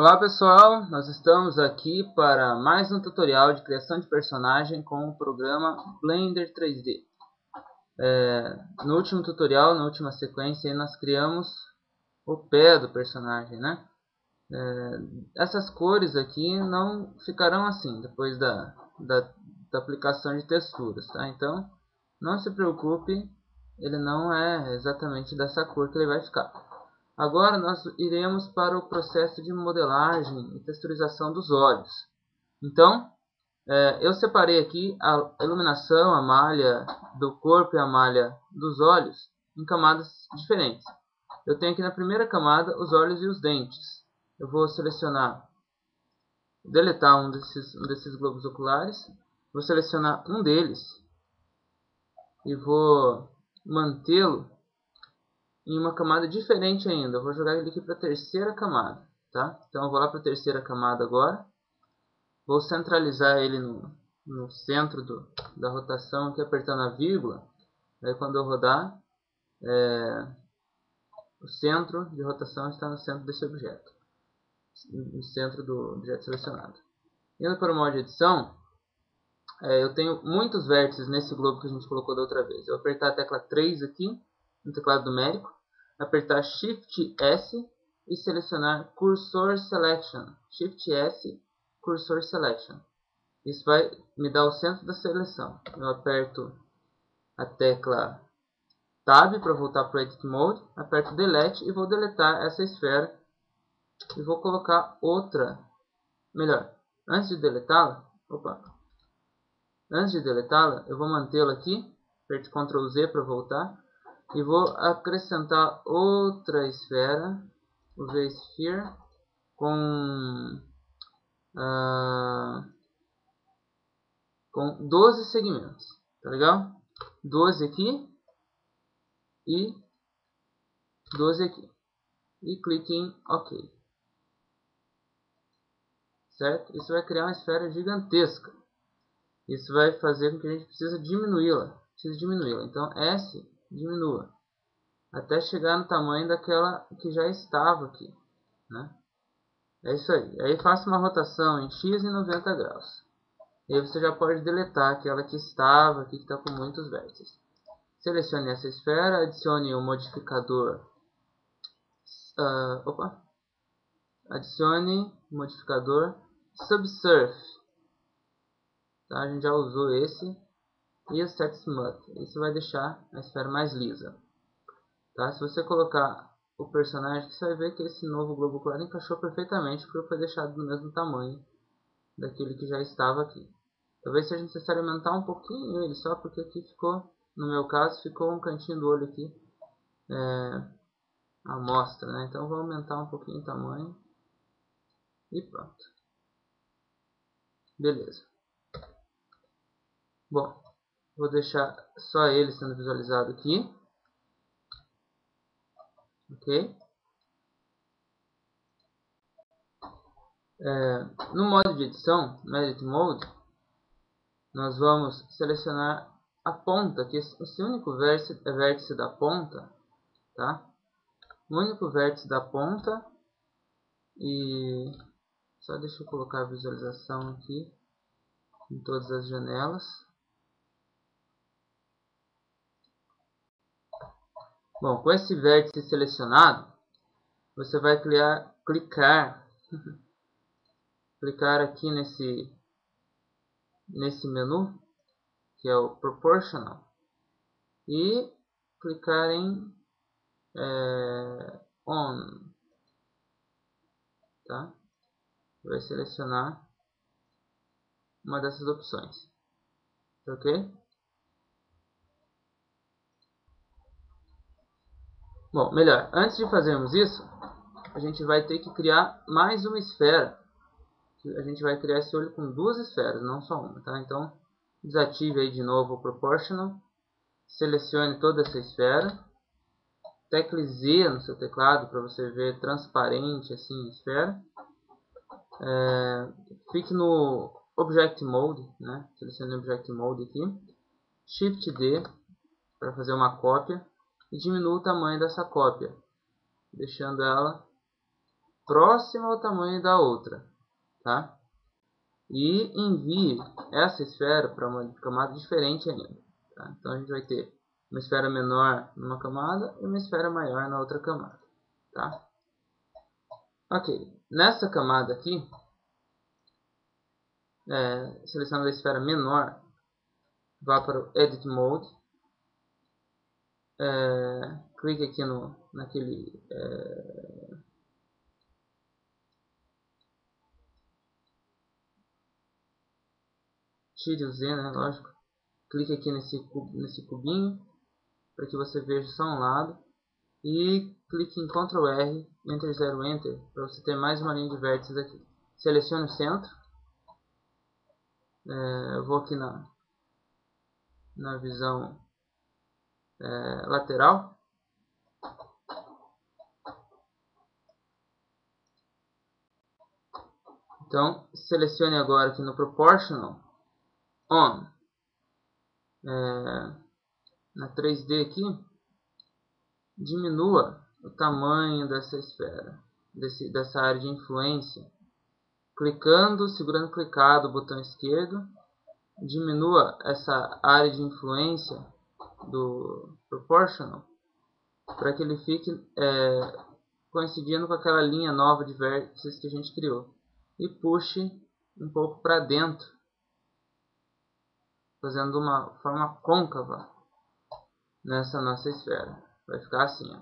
Olá pessoal, nós estamos aqui para mais um tutorial de criação de personagem com o programa Blender 3D. No último tutorial, na última sequência, nós criamos o pé do personagem, né? Essas cores aqui não ficarão assim depois da aplicação de texturas, tá? Então não se preocupe, ele não é exatamente dessa cor que ele vai ficar. Agora nós iremos para o processo de modelagem e texturização dos olhos. Então, eu separei aqui a iluminação, a malha do corpo e a malha dos olhos em camadas diferentes. Eu tenho aqui na primeira camada os olhos e os dentes. Eu vou selecionar, deletar um desses globos oculares. Vou selecionar um deles e vou mantê-lo em uma camada diferente ainda. Eu vou jogar ele aqui para a terceira camada, tá? Então eu vou lá para a terceira camada agora. Vou centralizar ele no centro da rotação, aqui apertando a vírgula. Aí quando eu rodar, o centro de rotação está no centro desse objeto, no centro do objeto selecionado. Indo para o modo de edição, eu tenho muitos vértices nesse globo que a gente colocou da outra vez. Eu vou apertar a tecla 3 aqui, no teclado numérico, apertar Shift S e selecionar Cursor Selection. Shift S, Cursor Selection. Isso vai me dar o centro da seleção. Eu aperto a tecla Tab para voltar para o Edit Mode, aperto Delete e vou deletar essa esfera e vou colocar outra. Melhor, antes de deletá-la, eu vou mantê-la aqui, aperte Ctrl Z para voltar e vou acrescentar outra esfera, o V-Sphere, com 12 segmentos, tá legal? 12 aqui e 12 aqui. E clique em OK. Certo? Isso vai criar uma esfera gigantesca. Isso vai fazer com que a gente precise diminuí-la. Então S, diminua. Até chegar no tamanho daquela que já estava aqui, né? É isso aí. Aí faça uma rotação em X em 90 graus. E aí você já pode deletar aquela que estava aqui, que está com muitos vértices. Selecione essa esfera, adicione o modificador. Adicione o modificador Subsurf. Tá? A gente já usou esse. E o Set Smooth. Isso vai deixar a esfera mais lisa. Tá? Se você colocar o personagem, você vai ver que esse novo globo ocular encaixou perfeitamente, porque foi deixado do mesmo tamanho daquele que já estava aqui. Talvez seja necessário aumentar um pouquinho ele, só porque aqui ficou, no meu caso, ficou um cantinho do olho aqui à mostra, né? Então vou aumentar um pouquinho o tamanho e pronto. Beleza. Bom, vou deixar só ele sendo visualizado aqui. Ok? No modo de edição, no Edit Mode, nós vamos selecionar a ponta, que esse único vértice da ponta, tá? O único vértice da ponta, e só deixa eu colocar a visualização aqui em todas as janelas. Bom, com esse vértice selecionado, você vai clicar aqui nesse menu, que é o Proportional, e clicar em On, tá? Vai selecionar uma dessas opções, ok? Bom, melhor, antes de fazermos isso, a gente vai ter que criar mais uma esfera. A gente vai criar esse olho com duas esferas, não só uma, tá? Então, desative aí de novo o Proportional, selecione toda essa esfera, tecle Z no seu teclado para você ver transparente assim a esfera. Fique no Object Mode, né? Selecione o Object Mode aqui, Shift D para fazer uma cópia e diminua o tamanho dessa cópia, deixando ela próxima ao tamanho da outra, tá? E envie essa esfera para uma camada diferente ainda, tá? Então a gente vai ter uma esfera menor numa camada e uma esfera maior na outra camada, tá? Ok, nessa camada aqui, selecionando a esfera menor, vá para o Edit Mode, clique aqui naquele tire o Z, né, lógico. Clique aqui nesse cubinho para que você veja só um lado e clique em Ctrl R, Enter 0, Enter para você ter mais uma linha de vértices aqui. Selecione o centro. Eu vou aqui na visão lateral. Então, selecione agora aqui no Proportional On. Na 3D aqui, diminua o tamanho dessa esfera, dessa área de influência. Clicando, segurando clicado o botão esquerdo, diminua essa área de influência do Proportional para que ele fique coincidindo com aquela linha nova de vértices que a gente criou. E puxe um pouco para dentro, fazendo uma forma côncava nessa nossa esfera. Vai ficar assim, ó.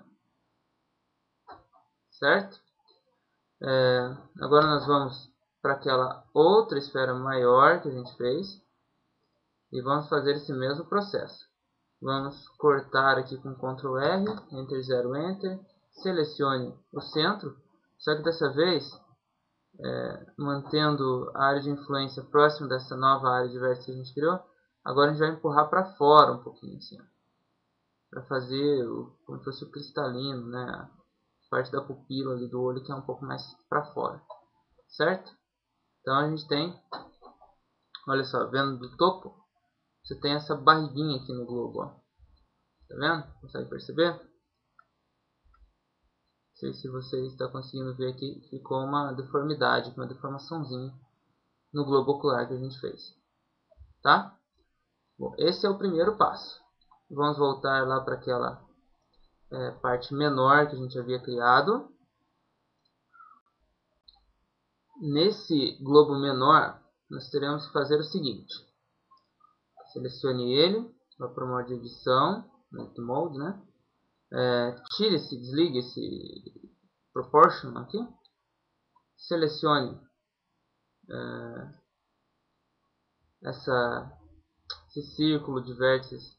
Certo? Agora nós vamos para aquela outra esfera maior que a gente fez e vamos fazer esse mesmo processo. Vamos cortar aqui com Ctrl R, Enter 0, Enter, selecione o centro, só que dessa vez mantendo a área de influência próxima dessa nova área de vértice que a gente criou. Agora a gente vai empurrar para fora um pouquinho assim, para fazer como se fosse o cristalino, né? A parte da pupila ali do olho que é um pouco mais para fora, certo? Então a gente tem, olha só, vendo do topo, você tem essa barriguinha aqui no globo, ó. Tá vendo? Consegue perceber? Não sei se você está conseguindo ver aqui, ficou uma deformidade, uma deformaçãozinha no globo ocular que a gente fez, tá? Bom, esse é o primeiro passo. Vamos voltar lá para aquela parte menor que a gente havia criado. Nesse globo menor, nós teremos que fazer o seguinte. Selecione ele, vá para o modo de edição, Edit Mode, né? Desligue esse Proportion aqui. Selecione esse círculo de vértices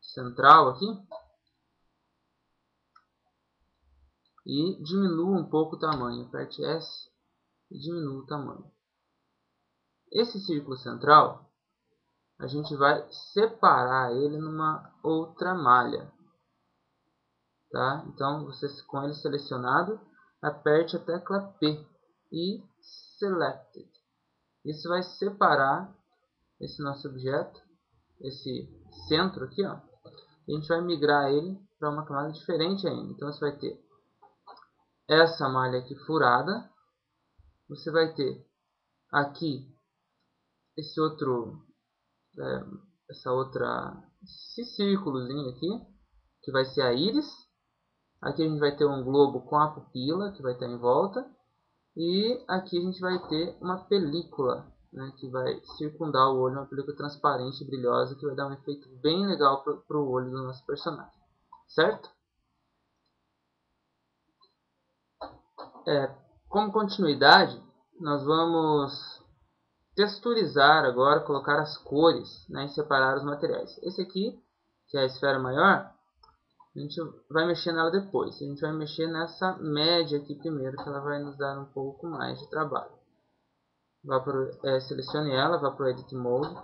central aqui. E diminua um pouco o tamanho. Aperte S e diminua o tamanho. Esse círculo central, a gente vai separar ele numa outra malha. Tá? Então, você com ele selecionado, aperte a tecla P e Selected. Isso vai separar esse nosso objeto, esse centro aqui, ó. E a gente vai migrar ele para uma camada diferente ainda. Então, você vai ter essa malha aqui furada. Você vai ter aqui esse círculozinho aqui, que vai ser a íris. Aqui a gente vai ter um globo com a pupila, que vai estar em volta. E aqui a gente vai ter uma película, né, que vai circundar o olho, uma película transparente e brilhosa, que vai dar um efeito bem legal para o olho do nosso personagem. Certo? Como continuidade, nós vamos texturizar agora, colocar as cores, né, e separar os materiais. Esse aqui, que é a esfera maior, a gente vai mexer nela depois. A gente vai mexer nessa média aqui primeiro, que ela vai nos dar um pouco mais de trabalho. Selecione ela, vá para o Edit Mode,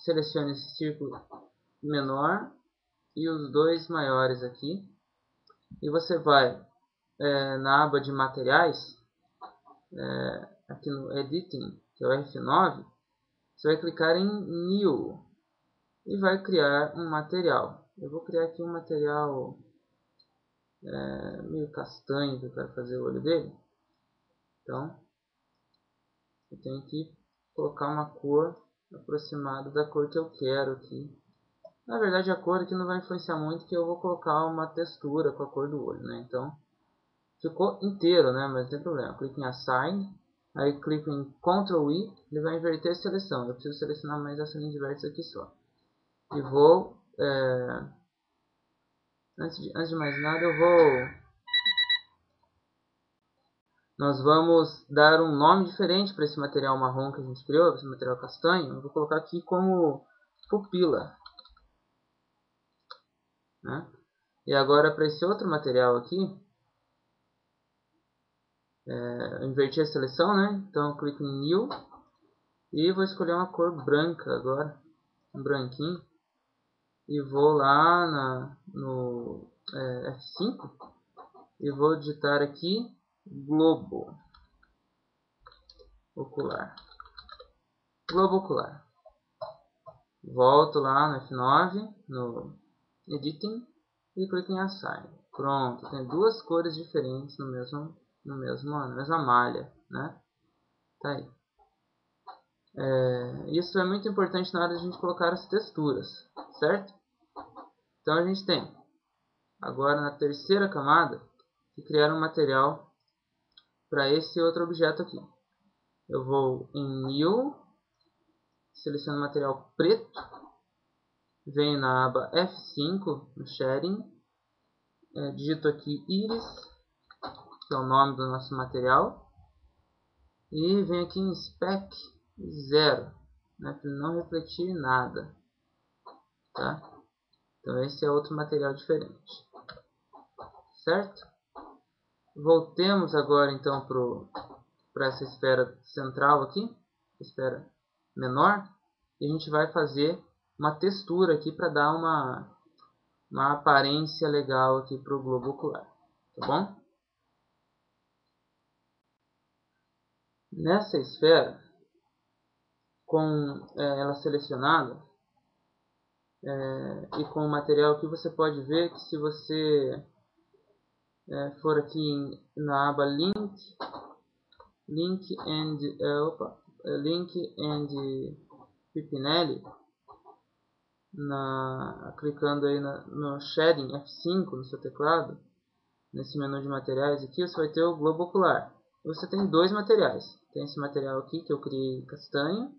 selecione esse círculo menor e os dois maiores aqui. E você vai na aba de materiais, aqui no Editing, que é o F9, você vai clicar em New e vai criar um material. Eu vou criar aqui um material meio castanho, que eu quero fazer o olho dele. Então, eu tenho que colocar uma cor aproximada da cor que eu quero aqui. Na verdade, a cor aqui não vai influenciar muito, que eu vou colocar uma textura com a cor do olho, né? Então, ficou inteiro, né? Mas não tem problema. Clico em Assign, aí clico em Ctrl I, ele vai inverter a seleção. Eu preciso selecionar mais essa linha de vértice aqui só. E vou... Antes de mais nada, nós vamos dar um nome diferente para esse material marrom que a gente criou, esse material castanho. Eu vou colocar aqui como pupila, né? E agora para esse outro material aqui, eu inverti a seleção, né? Então eu clico em New e vou escolher uma cor branca agora, um branquinho. E vou lá no F5 e vou digitar aqui globo ocular. Globo ocular. Volto lá no F9, no Editing, e clico em Assign. Pronto, tem duas cores diferentes na mesma malha, né? Tá aí. Isso é muito importante na hora de a gente colocar as texturas, certo? Então a gente tem, agora na terceira camada, que criar um material para esse outro objeto aqui. Eu vou em New, seleciono o material preto, venho na aba F5, no Shading, digito aqui Iris, que é o nome do nosso material, e venho aqui em Spec 0, né, para não refletir nada, tá? Então esse é outro material diferente, certo? Voltemos agora então para essa esfera central aqui, esfera menor, e a gente vai fazer uma textura aqui para dar uma aparência legal aqui para o globo ocular, tá bom? Nessa esfera, com ela selecionada e com o material aqui, você pode ver que se você for aqui na aba Link and Pipinelli, clicando aí no Shading F5 no seu teclado, nesse menu de materiais aqui, você vai ter o globo ocular. Você tem dois materiais. Tem esse material aqui que eu criei castanho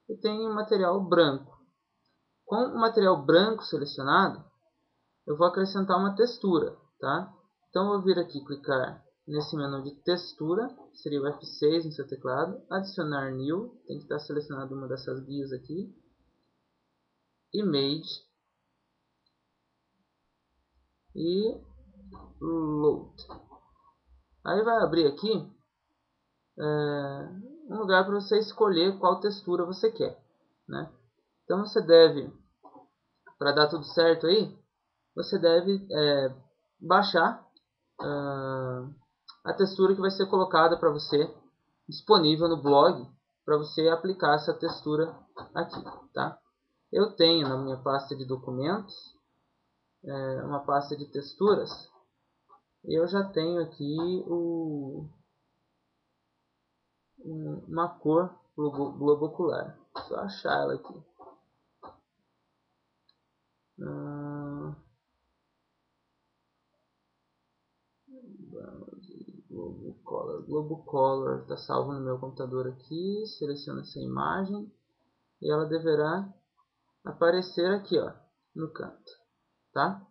e tem o material branco. Com o material branco selecionado, eu vou acrescentar uma textura, tá? Então eu vou vir aqui clicar nesse menu de textura, seria o F6 no seu teclado, adicionar new, tem que estar selecionado uma dessas guias aqui, image e load. Aí vai abrir aqui um lugar para você escolher qual textura você quer, né? Então você deve, para dar tudo certo aí, você deve baixar a textura que vai ser colocada para você, disponível no blog, para você aplicar essa textura aqui, tá? Eu tenho na minha pasta de documentos uma pasta de texturas, e eu já tenho aqui uma cor globo ocular. Só achar ela aqui. Globo Color está salvo no meu computador aqui. Seleciono essa imagem e ela deverá aparecer aqui, ó, no canto, tá?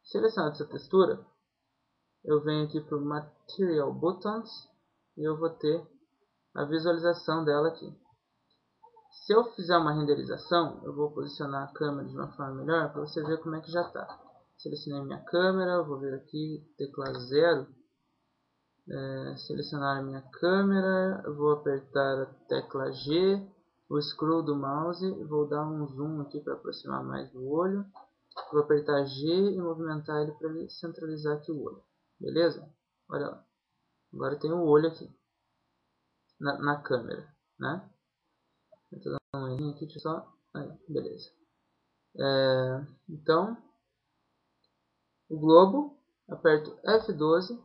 Selecionando essa textura, eu venho aqui para o Material Buttons e eu vou ter a visualização dela aqui. Se eu fizer uma renderização, eu vou posicionar a câmera de uma forma melhor para você ver como é que já está. Selecionei minha câmera, vou vir aqui, tecla 0, selecionar a minha câmera, vou apertar a tecla G, o scroll do mouse, vou dar um zoom aqui para aproximar mais do olho, vou apertar G e movimentar ele para ele centralizar aqui o olho, beleza? Olha lá, agora tem o olho aqui, na câmera, né? Vou dar uma olhadinha aqui, só, aí, beleza. Então, o globo, aperto F12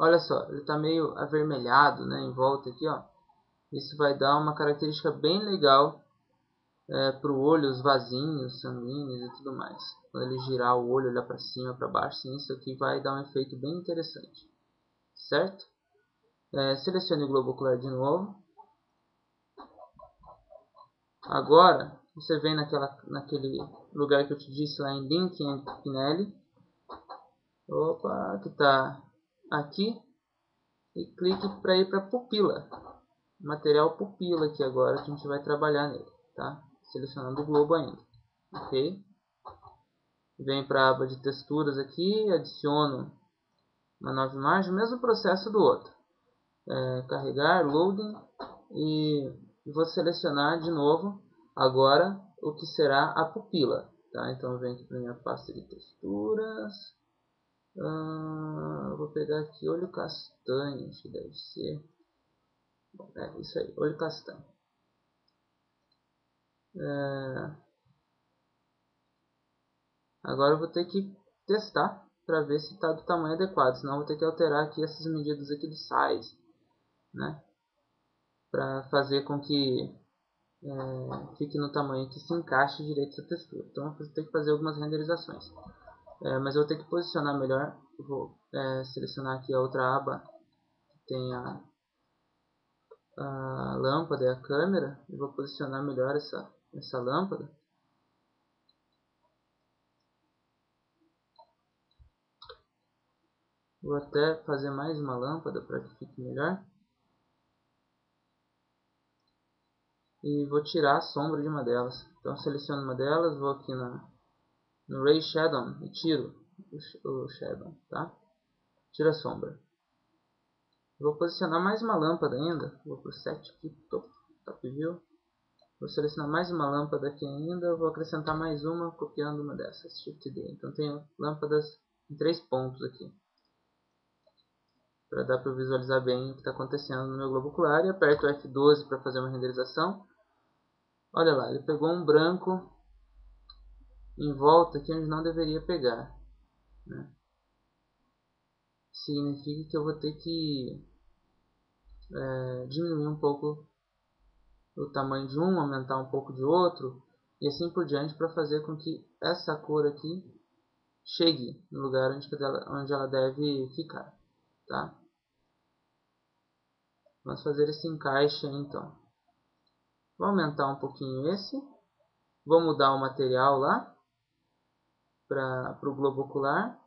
Olha só, ele está meio avermelhado, né, em volta aqui, ó. Isso vai dar uma característica bem legal para o olho, os vasinhos sanguíneos e tudo mais. Quando ele girar o olho, olhar para cima, para baixo, sim, isso aqui vai dar um efeito bem interessante. Certo? Selecione o globo ocular de novo. Agora, você vem naquele lugar que eu te disse lá em Link and Pinelli. Opa, que está aqui. E clique para ir para pupila. Material pupila aqui agora que a gente vai trabalhar nele, tá? Selecionando o globo ainda. Ok? Vem para a aba de texturas aqui, adiciono uma nova imagem, mesmo processo do outro. Carregar, loading, e vou selecionar de novo agora o que será a pupila. Tá? Então eu venho aqui para minha pasta de texturas. Vou pegar aqui olho castanho, acho que deve ser. Isso aí, olho castanho. Agora eu vou ter que testar para ver se está do tamanho adequado, senão eu vou ter que alterar aqui essas medidas aqui do size, né? Para fazer com que fique no tamanho que se encaixe direito essa textura. Então eu vou ter que fazer algumas renderizações. Mas eu vou ter que posicionar melhor. Eu vou selecionar aqui a outra aba que tem a lâmpada e a câmera. E vou posicionar melhor essa lâmpada. Vou até fazer mais uma lâmpada para que fique melhor. E vou tirar a sombra de uma delas. Então seleciono uma delas, vou aqui no Ray Shadow e tiro o Shadow, tá? Tira a sombra. Vou posicionar mais uma lâmpada ainda. Vou para o Set aqui, Top View. Vou selecionar mais uma lâmpada aqui ainda. Vou acrescentar mais uma copiando uma dessas, Shift D. Então tenho lâmpadas em 3 pontos aqui. Para dar para visualizar bem o que está acontecendo no meu globo ocular. E aperto o F12 para fazer uma renderização. Olha lá, ele pegou um branco em volta que onde não deveria pegar, né? Significa que eu vou ter que diminuir um pouco o tamanho de um, aumentar um pouco de outro e assim por diante para fazer com que essa cor aqui chegue no lugar onde ela deve ficar, tá? Vamos fazer esse encaixe aí, então. Vou aumentar um pouquinho esse, vou mudar o material lá para o globo ocular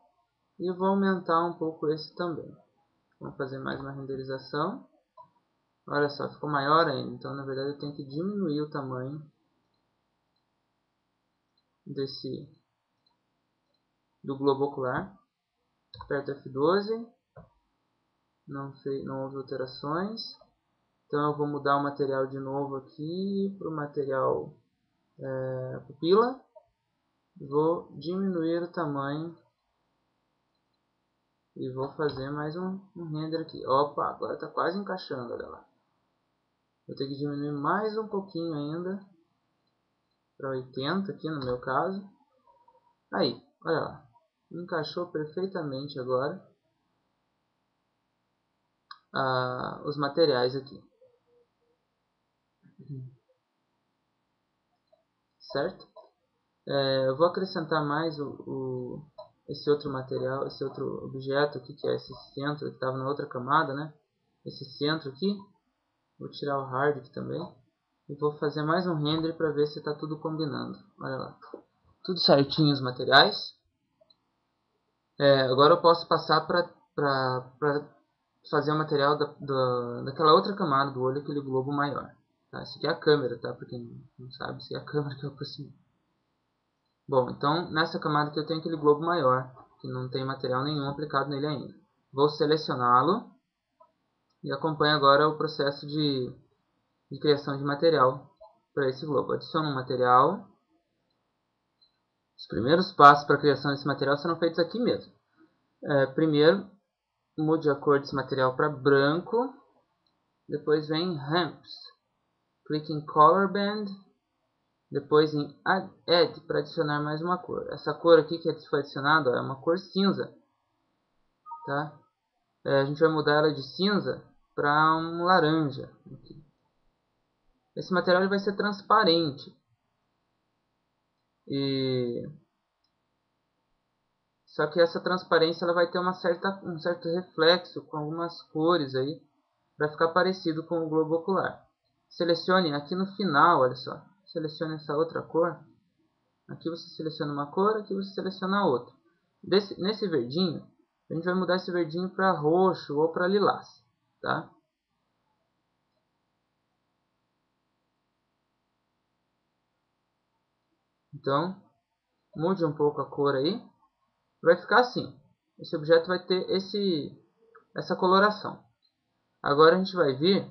e vou aumentar um pouco esse também. Vamos fazer mais uma renderização. Olha só, ficou maior ainda. Então, na verdade, eu tenho que diminuir o tamanho do globo ocular. Aperto F12. Não houve alterações. Então, eu vou mudar o material de novo aqui para o material pupila. Vou diminuir o tamanho. E vou fazer mais um render aqui. Opa, agora está quase encaixando, olha lá. Vou ter que diminuir mais um pouquinho ainda. Para 80 aqui no meu caso. Aí, olha lá. Encaixou perfeitamente agora os materiais aqui. Certo? Eu vou acrescentar mais esse outro material, esse outro objeto aqui, que é esse centro que estava na outra camada, né? Esse centro aqui. Vou tirar o hard aqui também. E vou fazer mais um render para ver se está tudo combinando. Olha lá. Tudo certinho os materiais. Agora eu posso passar para fazer o material daquela outra camada do olho, aquele globo maior. Tá? Essa aqui é a câmera, tá? Para quem não sabe, essa aqui é a câmera que eu aproximei. Bom, então nessa camada aqui eu tenho aquele globo maior, que não tem material nenhum aplicado nele ainda. Vou selecioná-lo e acompanho agora o processo de criação de material para esse globo. Adiciono um material. Os primeiros passos para a criação desse material serão feitos aqui mesmo. Primeiro, mude a cor desse material para branco. Depois vem Ramps. Clique em Color Band. Depois em Add para adicionar mais uma cor. Essa cor aqui que foi adicionada é uma cor cinza. Tá? a gente vai mudar ela de cinza para um laranja. Aqui. Esse material ele vai ser transparente. Só que essa transparência ela vai ter um certo reflexo com algumas cores aí, para ficar parecido com o globo ocular. Selecione aqui no final, olha só, selecione essa outra cor. Aqui você seleciona uma cor, aqui você seleciona a outra. Nesse verdinho, a gente vai mudar esse verdinho para roxo ou para lilás, tá? Então, mude um pouco a cor aí. Vai ficar assim. Esse objeto vai ter essa coloração. Agora a gente vai vir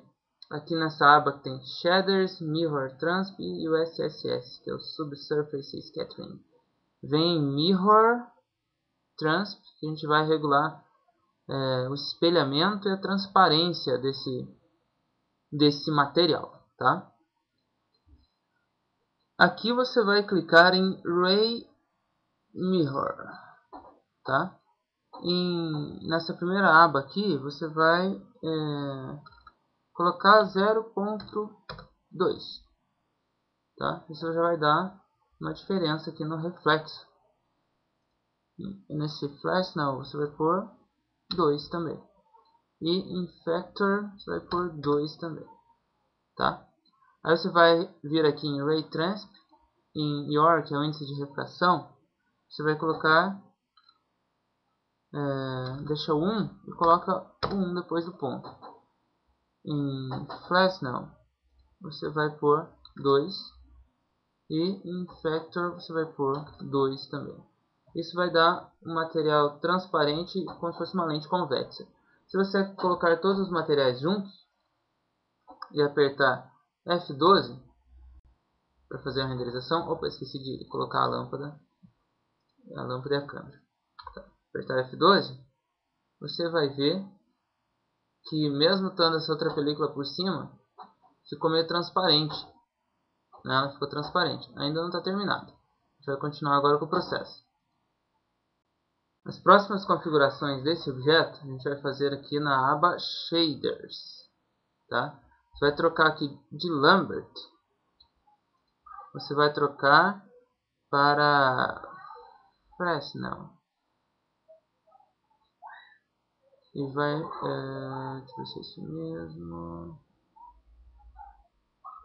aqui nessa aba que tem Shaders, Mirror Transp e o SSS, que é o Subsurface Scattering. Vem Mirror Transp, que a gente vai regular o espelhamento e a transparência desse material, tá? Aqui você vai clicar em Ray Mirror, tá? Nessa primeira aba aqui, você vai colocar 0.2, tá? Isso já vai dar uma diferença aqui no reflexo. Nesse flash não, você vai pôr 2 também. E em factor você vai pôr 2 também, tá? Aí você vai vir aqui em Ray Transp, em YOR, que é o índice de refração, você vai colocar, deixa o 1 e coloca o 1 depois do ponto. Em Fresnel você vai pôr 2 e em Factor você vai pôr 2 também. Isso vai dar um material transparente como se fosse uma lente convexa. Se você colocar todos os materiais juntos e apertar F12 para fazer a renderização, opa, esqueci de colocar a lâmpada e a câmera. Tá. Apertar F12, você vai ver que mesmo estando essa outra película por cima, ficou meio transparente. Né? Ela ficou transparente. Ainda não está terminado. A gente vai continuar agora com o processo. As próximas configurações desse objeto, a gente vai fazer aqui na aba Shaders. Tá? Você vai trocar aqui de Lambert. Você vai trocar para Fresnel. E vai... deixa eu ver se é isso mesmo.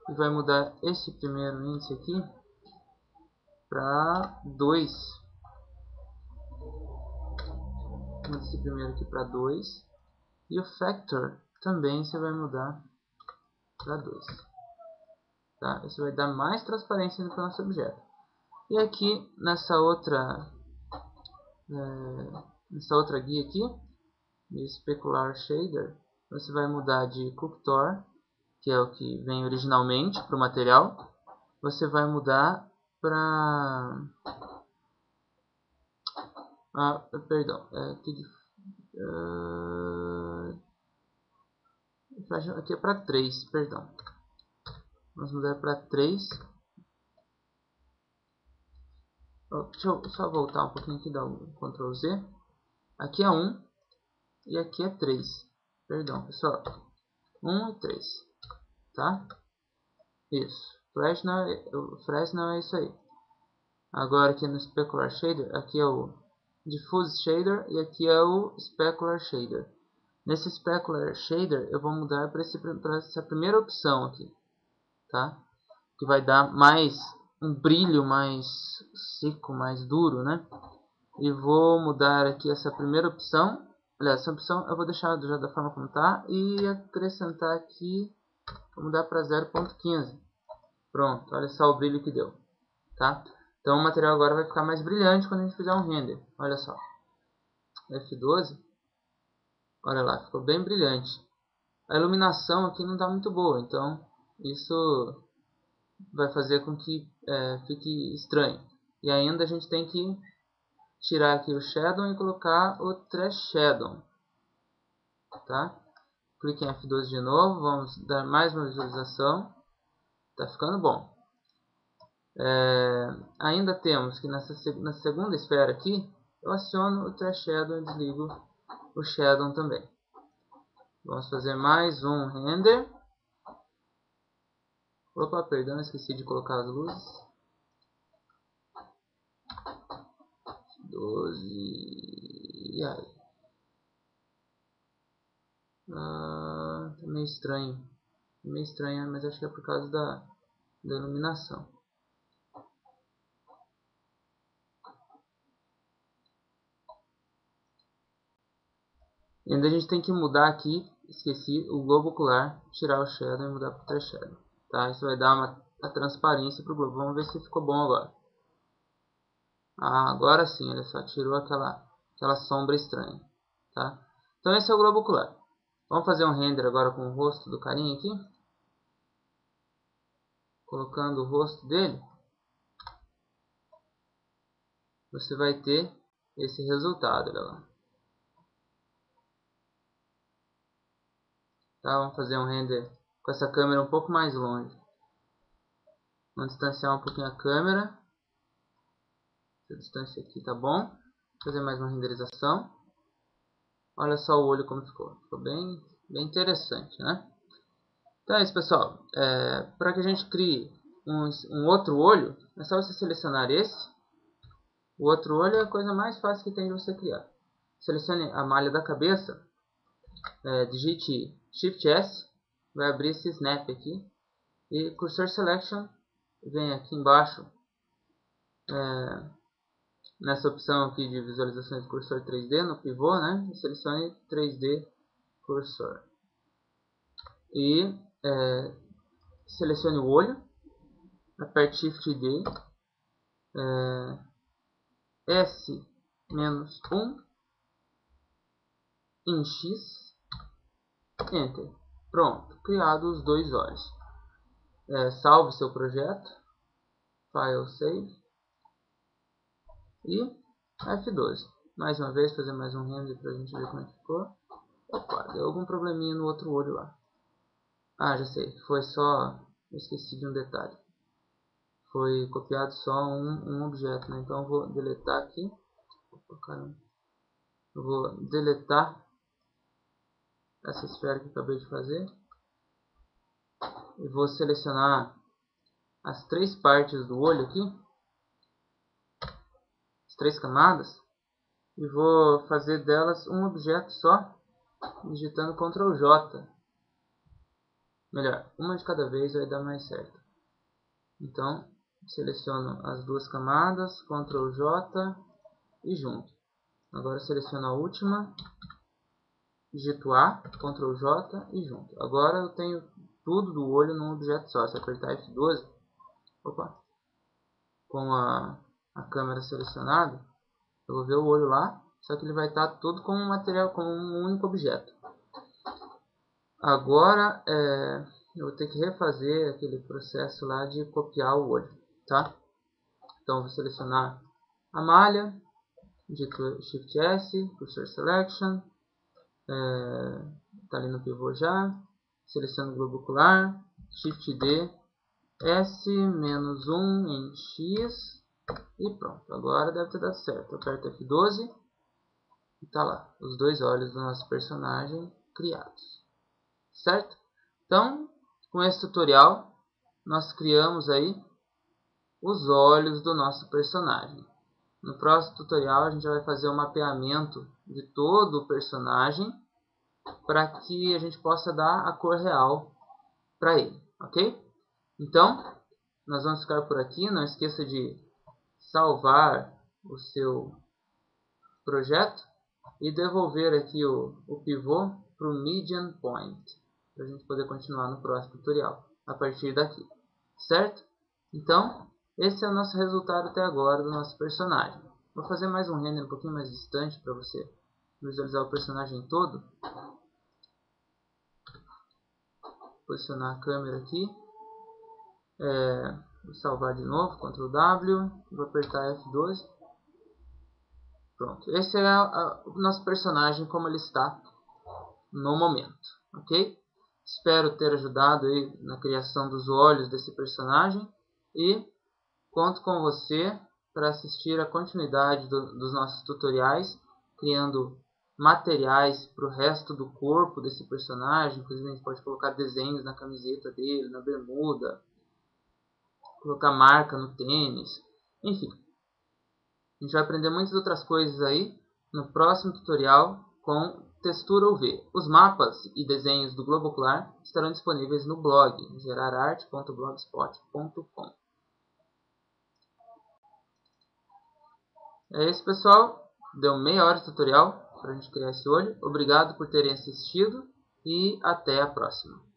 E vai mudar esse primeiro índice aqui para 2. Muda esse primeiro aqui para 2. E o factor também você vai mudar para 2. Tá? Isso vai dar mais transparência no nosso objeto. E aqui nessa outra guia aqui, de Specular Shader, você vai mudar de Coctor, que é o que vem originalmente para o material. Você vai mudar para... perdão. Aqui é para 3, perdão. Vamos mudar para 3. Deixa eu só voltar um pouquinho aqui, dar um Ctrl Z. Aqui é 1 e aqui é 3. Perdão, pessoal. 1 e 3. Tá? Isso. Fresnel é isso aí. Agora aqui no Specular Shader, aqui é o Diffuse Shader e aqui é o Specular Shader. Nesse Specular Shader eu vou mudar para essa primeira opção aqui. Tá? Que vai dar mais um brilho mais seco, mais duro, né? E vou mudar aqui essa primeira opção. Aliás, essa opção eu vou deixar já da forma como está e acrescentar aqui, vou mudar para 0.15. Pronto, olha só o brilho que deu, tá? Então o material agora vai ficar mais brilhante quando a gente fizer um render. Olha só, F12, olha lá, ficou bem brilhante. A iluminação aqui não está muito boa, então isso vai fazer com que fique estranho. E ainda a gente tem que tirar aqui o Shadow e colocar o Trash Shadow. Tá? Clique em F12 de novo, vamos dar mais uma visualização. Tá ficando bom. Ainda temos que na segunda esfera aqui, eu aciono o Trash Shadow e desligo o Shadow também. Vamos fazer mais um render. Opa, perdão, esqueci de colocar as luzes. 12. E aí? Tá meio estranho. Meio estranho, mas acho que é por causa da iluminação. E ainda a gente tem que mudar aqui, esqueci, o globo ocular, tirar o shadow e mudar para o T-shadow. Tá? Isso vai dar a transparência para o globo. Vamos ver se ficou bom agora. Agora sim, olha só, tirou aquela sombra estranha. Tá? Então esse é o globo ocular. Vamos fazer um render agora com o rosto do carinha aqui. Colocando o rosto dele. Você vai ter esse resultado. Olha lá. Tá? Vamos fazer um render com essa câmera um pouco mais longe. Vamos distanciar um pouquinho a câmera. Essa distância aqui tá bom. Vou fazer mais uma renderização. Olha só o olho como ficou. Ficou bem interessante, né? Então é isso, pessoal. Para que a gente crie um outro olho, é só você selecionar esse. O outro olho é a coisa mais fácil que tem de você criar. Selecione a malha da cabeça. Digite Shift S. Vai abrir esse snap aqui. E Cursor Selection. Vem aqui embaixo. Nessa opção aqui de visualização de cursor 3D, no pivô, né? Selecione 3D Cursor. E selecione o olho. Aperte Shift D. S-1 em X. Enter. Pronto. Criados os dois olhos. Salve seu projeto. File Save. E F12. Mais uma vez, fazer mais um render para a gente ver como é que ficou. Opa, deu algum probleminha no outro olho lá. Já sei. Foi só... Eu esqueci de um detalhe. Foi copiado só um objeto, né? Então eu vou deletar aqui. Opa, caramba. Eu vou deletar essa esfera que eu acabei de fazer. E vou selecionar as três partes do olho aqui. 3 camadas e vou fazer delas um objeto só, digitando Ctrl J. Melhor, uma de cada vez vai dar mais certo. Então, seleciono as duas camadas, Ctrl J e junto. Agora seleciono a última, digito A, Ctrl J e junto. Agora eu tenho tudo do olho num objeto só. Se eu apertar F12, com a câmera selecionada, eu vou ver o olho lá, só que ele vai estar todo como um material, como um único objeto. Agora eu vou ter que refazer aquele processo lá de copiar o olho, tá? Então vou selecionar a malha, digito Shift S, Cursor Selection, tá ali no pivô já, seleciono o globo ocular, Shift D, S-1 em X. E pronto, agora deve ter dado certo. Aperto F12 e tá lá, os dois olhos do nosso personagem criados. Certo? Então, com esse tutorial, nós criamos aí os olhos do nosso personagem. No próximo tutorial, a gente vai fazer o mapeamento de todo o personagem para que a gente possa dar a cor real para ele, ok? Então, nós vamos ficar por aqui. Não esqueça de salvar o seu projeto e devolver aqui o pivô para o Median Point, para a gente poder continuar no próximo tutorial a partir daqui, certo? Então, esse é o nosso resultado até agora do nosso personagem. Vou fazer mais um render um pouquinho mais distante para você visualizar o personagem todo. Posicionar a câmera aqui. Vou salvar de novo, Ctrl W, vou apertar F12. Pronto, esse é o nosso personagem como ele está no momento, ok? Espero ter ajudado aí na criação dos olhos desse personagem e conto com você para assistir a continuidade dos nossos tutoriais, criando materiais para o resto do corpo desse personagem. Inclusive a gente pode colocar desenhos na camiseta dele, na bermuda, colocar marca no tênis, enfim. A gente vai aprender muitas outras coisas aí no próximo tutorial com textura UV. Os mapas e desenhos do globo ocular estarão disponíveis no blog gerararte.blogspot.com. É isso, pessoal. Deu meia hora de tutorial para a gente criar esse olho. Obrigado por terem assistido e até a próxima.